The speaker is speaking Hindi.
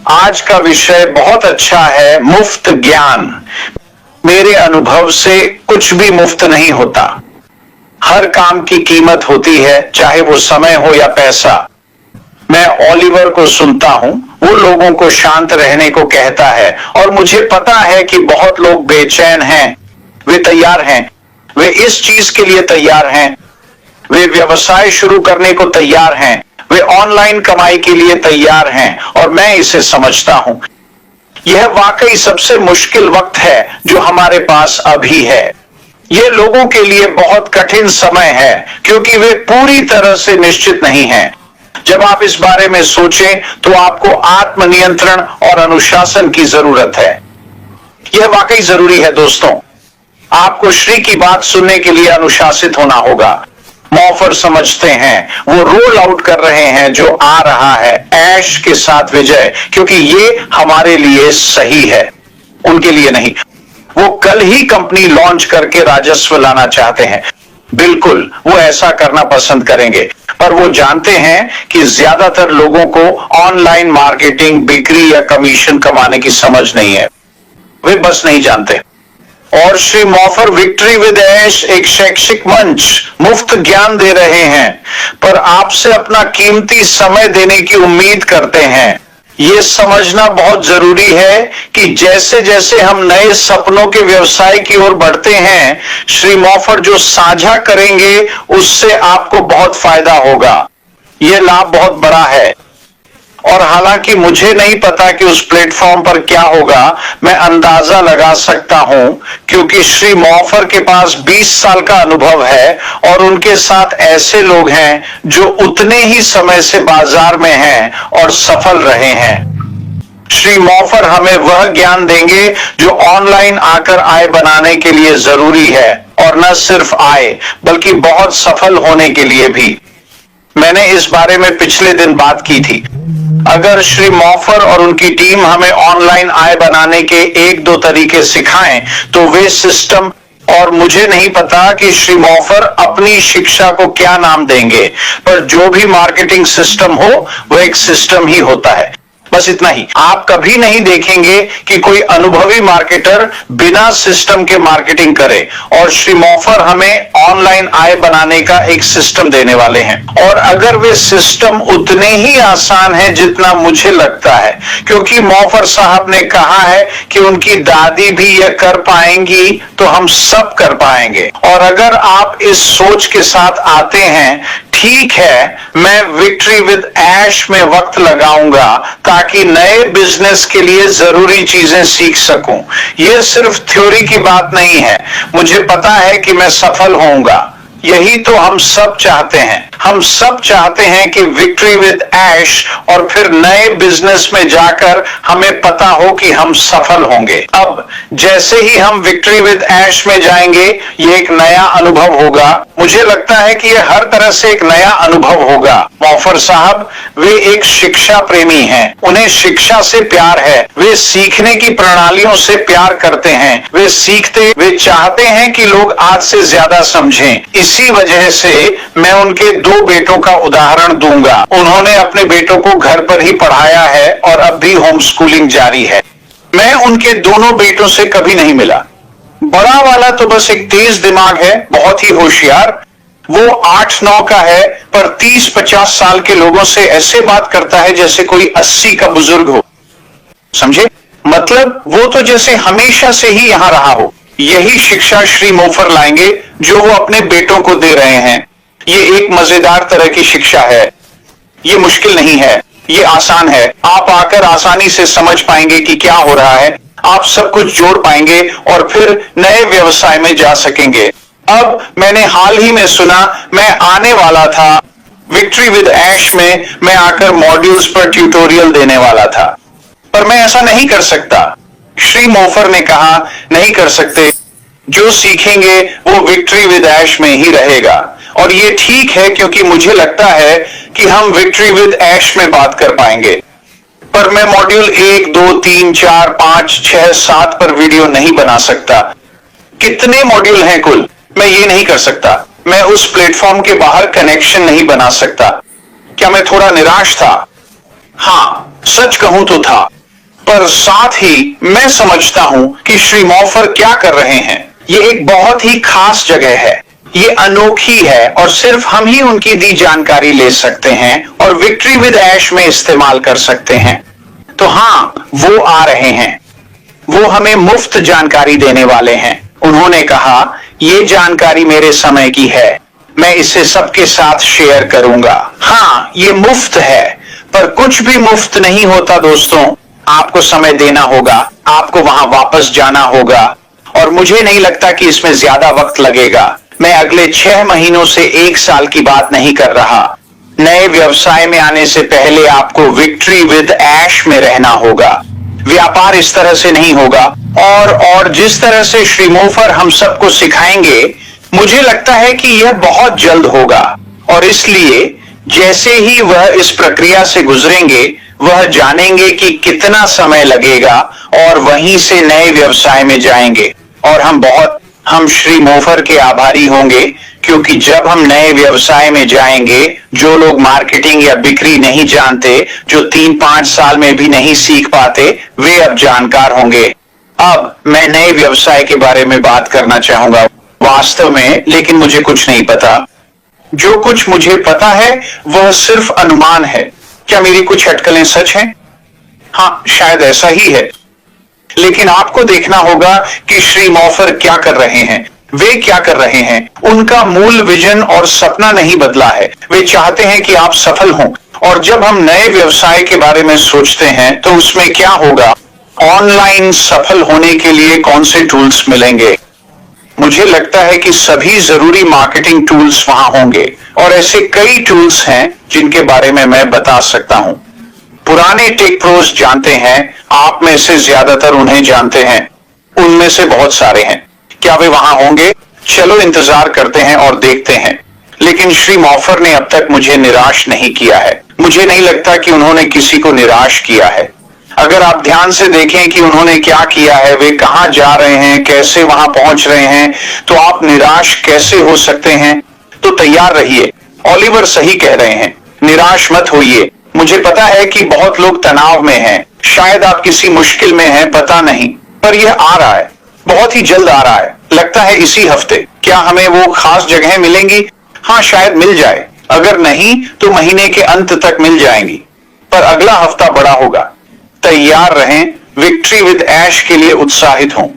आज का विषय बहुत अच्छा है, मुफ्त ज्ञान। मेरे अनुभव से कुछ भी मुफ्त नहीं होता। हर काम की कीमत होती है, चाहे वो समय हो या पैसा। मैं ओलिवर को सुनता हूं, वो लोगों को शांत रहने को कहता है, और मुझे पता है कि बहुत लोग बेचैन हैं। वे तैयार हैं, वे इस चीज के लिए तैयार हैं, वे व्यवसाय शुरू करने को तैयार हैं, वे ऑनलाइन कमाई के लिए तैयार हैं, और मैं इसे समझता हूं। यह वाकई सबसे मुश्किल वक्त है जो हमारे पास अभी है। यह लोगों के लिए बहुत कठिन समय है, क्योंकि वे पूरी तरह से निश्चित नहीं हैं। जब आप इस बारे में सोचें तो आपको आत्मनियंत्रण और अनुशासन की जरूरत है। यह वाकई जरूरी है दोस्तों। आपको श्री की बात सुनने के लिए अनुशासित होना होगा। मॉफर समझते हैं, वो रोल आउट कर रहे हैं जो आ रहा है, ऐश के साथ विजय, क्योंकि ये हमारे लिए सही है, उनके लिए नहीं। वो कल ही कंपनी लॉन्च करके राजस्व लाना चाहते हैं। बिल्कुल, वो ऐसा करना पसंद करेंगे, पर वो जानते हैं कि ज्यादातर लोगों को ऑनलाइन मार्केटिंग, बिक्री या कमीशन कमाने की समझ नहीं है। वे बस नहीं जानते। और श्री मॉफर विक्ट्री विद ऐश एक शैक्षिक मंच, मुफ्त ज्ञान दे रहे हैं, पर आपसे अपना कीमती समय देने की उम्मीद करते हैं। यह समझना बहुत जरूरी है कि जैसे जैसे हम नए सपनों के व्यवसाय की ओर बढ़ते हैं, श्री मॉफर जो साझा करेंगे उससे आपको बहुत फायदा होगा। यह लाभ बहुत बड़ा है, और हालांकि मुझे नहीं पता कि उस प्लेटफॉर्म पर क्या होगा, मैं अंदाजा लगा सकता हूं, क्योंकि श्री मॉफर के पास 20 साल का अनुभव है और उनके साथ ऐसे लोग हैं जो उतने ही समय से बाजार में हैं और सफल रहे हैं। श्री मॉफर हमें वह ज्ञान देंगे जो ऑनलाइन आकर आय बनाने के लिए जरूरी है, और न सिर्फ आय बल्कि बहुत सफल होने के लिए भी। मैंने इस बारे में पिछले दिन बात की थी। अगर श्री मॉफर और उनकी टीम हमें ऑनलाइन आय बनाने के एक दो तरीके सिखाएं तो वे सिस्टम, और मुझे नहीं पता कि श्री मॉफर अपनी शिक्षा को क्या नाम देंगे, पर जो भी मार्केटिंग सिस्टम हो वह एक सिस्टम ही होता है। बस इतना ही। आप कभी नहीं देखेंगे कि कोई अनुभवी मार्केटर बिना सिस्टम के मार्केटिंग करे, और श्री मॉफर हमें ऑनलाइन आय बनाने का एक सिस्टम देने वाले हैं। और अगर वे सिस्टम उतने ही आसान है जितना मुझे लगता है, क्योंकि मॉफर साहब ने कहा है कि उनकी दादी भी यह कर पाएंगी, तो हम सब कर पाएंगे। और अगर आप इस सोच के साथ आते हैं, ठीक है, मैं विक्ट्री विद ऐश में वक्त लगाऊंगा ताकि नए बिजनेस के लिए जरूरी चीजें सीख सकूं। यह सिर्फ थ्योरी की बात नहीं है, मुझे पता है कि मैं सफल होऊंगा। यही तो हम सब चाहते हैं। हम सब चाहते हैं कि विक्ट्री विद ऐश, और फिर नए बिजनेस में जाकर हमें पता हो कि हम सफल होंगे। अब जैसे ही हम विक्ट्री विद ऐश में जाएंगे, ये एक नया अनुभव होगा। मुझे लगता है कि यह हर तरह से एक नया अनुभव होगा। मॉफर साहब, वे एक शिक्षा प्रेमी हैं, उन्हें शिक्षा से प्यार है। वे सीखने की प्रणालियों से प्यार करते हैं। वे सीखते, वे चाहते हैं कि लोग आज से ज्यादा समझें। इसी वजह से मैं उनके 2 बेटों का उदाहरण दूंगा। उन्होंने अपने बेटों को घर पर ही पढ़ाया है और अब भी होम स्कूलिंग जारी है। मैं उनके दोनों बेटों से कभी नहीं मिला। बड़ा वाला तो बस एक तेज दिमाग है, बहुत ही होशियार। वो 8-9 का है, पर 30-50 साल के लोगों से ऐसे बात करता है जैसे कोई 80 का बुजुर्ग हो। समझे? मतलब वो तो जैसे हमेशा से ही यहां रहा हो। यही शिक्षा श्री मॉफर लाएंगे जो वो अपने बेटों को दे रहे हैं। ये एक मजेदार तरह की शिक्षा है। ये मुश्किल नहीं है, ये आसान है। आप आकर आसानी से समझ पाएंगे कि क्या हो रहा है। आप सब कुछ जोड़ पाएंगे और फिर नए व्यवसाय में जा सकेंगे। अब मैंने हाल ही में सुना, मैं आने वाला था विक्ट्री विद ऐश में, मैं आकर मॉड्यूल्स पर ट्यूटोरियल देने वाला था, पर मैं ऐसा नहीं कर सकता। श्री मॉफर ने कहा, नहीं कर सकते। जो सीखेंगे वो विक्ट्री विद ऐश में ही रहेगा। और ये ठीक है, क्योंकि मुझे लगता है कि हम विक्ट्री विद ऐश में बात कर पाएंगे। पर मैं मॉड्यूल 1, 2, 3, 4, 5, 6, 7 पर वीडियो नहीं बना सकता। कितने मॉड्यूल हैं कुल, मैं ये नहीं कर सकता। मैं उस प्लेटफॉर्म के बाहर कनेक्शन नहीं बना सकता। क्या मैं थोड़ा निराश था? हाँ, सच कहूं तो था, पर साथ ही मैं समझता हूं कि श्री मॉफर क्या कर रहे हैं। ये एक बहुत ही खास जगह है, ये अनोखी है और सिर्फ हम ही उनकी दी जानकारी ले सकते हैं और विक्ट्री विद ऐश में इस्तेमाल कर सकते हैं। तो हाँ, वो आ रहे हैं, वो हमें मुफ्त जानकारी देने वाले हैं। उन्होंने कहा, ये जानकारी मेरे समय की है, मैं इसे सबके साथ शेयर करूंगा। हाँ, ये मुफ्त है, पर कुछ भी मुफ्त नहीं होता दोस्तों। आपको समय देना होगा, आपको वहां वापस जाना होगा, और मुझे नहीं लगता कि इसमें ज्यादा वक्त लगेगा। मैं अगले 6 महीनों से 1 साल की बात नहीं कर रहा। नए व्यवसाय में आने से पहले आपको विक्ट्री विद ऐश में रहना होगा। व्यापार इस तरह से नहीं होगा, और जिस तरह से श्री मोफर हम सबको सिखाएंगे, मुझे लगता है कि यह बहुत जल्द होगा। और इसलिए जैसे ही वह इस प्रक्रिया से गुजरेंगे, वह जानेंगे कि कितना समय लगेगा और वहीं से नए व्यवसाय में जाएंगे। और हम श्री मोफर के आभारी होंगे, क्योंकि जब हम नए व्यवसाय में जाएंगे, जो लोग मार्केटिंग या बिक्री नहीं जानते, जो 3-5 साल में भी नहीं सीख पाते, वे अब जानकार होंगे। अब मैं नए व्यवसाय के बारे में बात करना चाहूंगा वास्तव में, लेकिन मुझे कुछ नहीं पता। जो कुछ मुझे पता है वह सिर्फ अनुमान है। क्या मेरी कुछ अटकलें सच हैं? हाँ, शायद ऐसा ही है। लेकिन आपको देखना होगा कि श्री मॉफर क्या कर रहे हैं। वे क्या कर रहे हैं? उनका मूल विजन और सपना नहीं बदला है। वे चाहते हैं कि आप सफल हों। और जब हम नए व्यवसाय के बारे में सोचते हैं, तो उसमें क्या होगा? ऑनलाइन सफल होने के लिए कौन से टूल्स मिलेंगे? मुझे लगता है कि सभी जरूरी मार्केटिंग टूल्स वहां होंगे, और ऐसे कई टूल्स हैं जिनके बारे में मैं बता सकता हूं। पुराने टेक प्रोस जानते हैं, आप में से ज्यादातर उन्हें जानते हैं। उनमें से बहुत सारे हैं। क्या वे वहां होंगे? चलो इंतजार करते हैं और देखते हैं। लेकिन श्री मॉफर ने अब तक मुझे निराश नहीं किया है। मुझे नहीं लगता कि उन्होंने किसी को निराश किया है। अगर आप ध्यान से देखें कि उन्होंने क्या किया है, वे कहां जा रहे हैं, कैसे वहां पहुंच रहे हैं, तो आप निराश कैसे हो सकते हैं? तो तैयार रहिए, ओलिवर सही कह रहे हैं, निराश मत होइए। मुझे पता है कि बहुत लोग तनाव में हैं, शायद आप किसी मुश्किल में हैं, पता नहीं, पर यह आ रहा है, बहुत ही जल्द आ रहा है, लगता है इसी हफ्ते। क्या हमें वो खास जगह मिलेंगी? हाँ, शायद मिल जाए, अगर नहीं तो महीने के अंत तक मिल जाएंगी, पर अगला हफ्ता बड़ा होगा। तैयार रहें, विक्ट्री विद ऐश के लिए उत्साहित हों।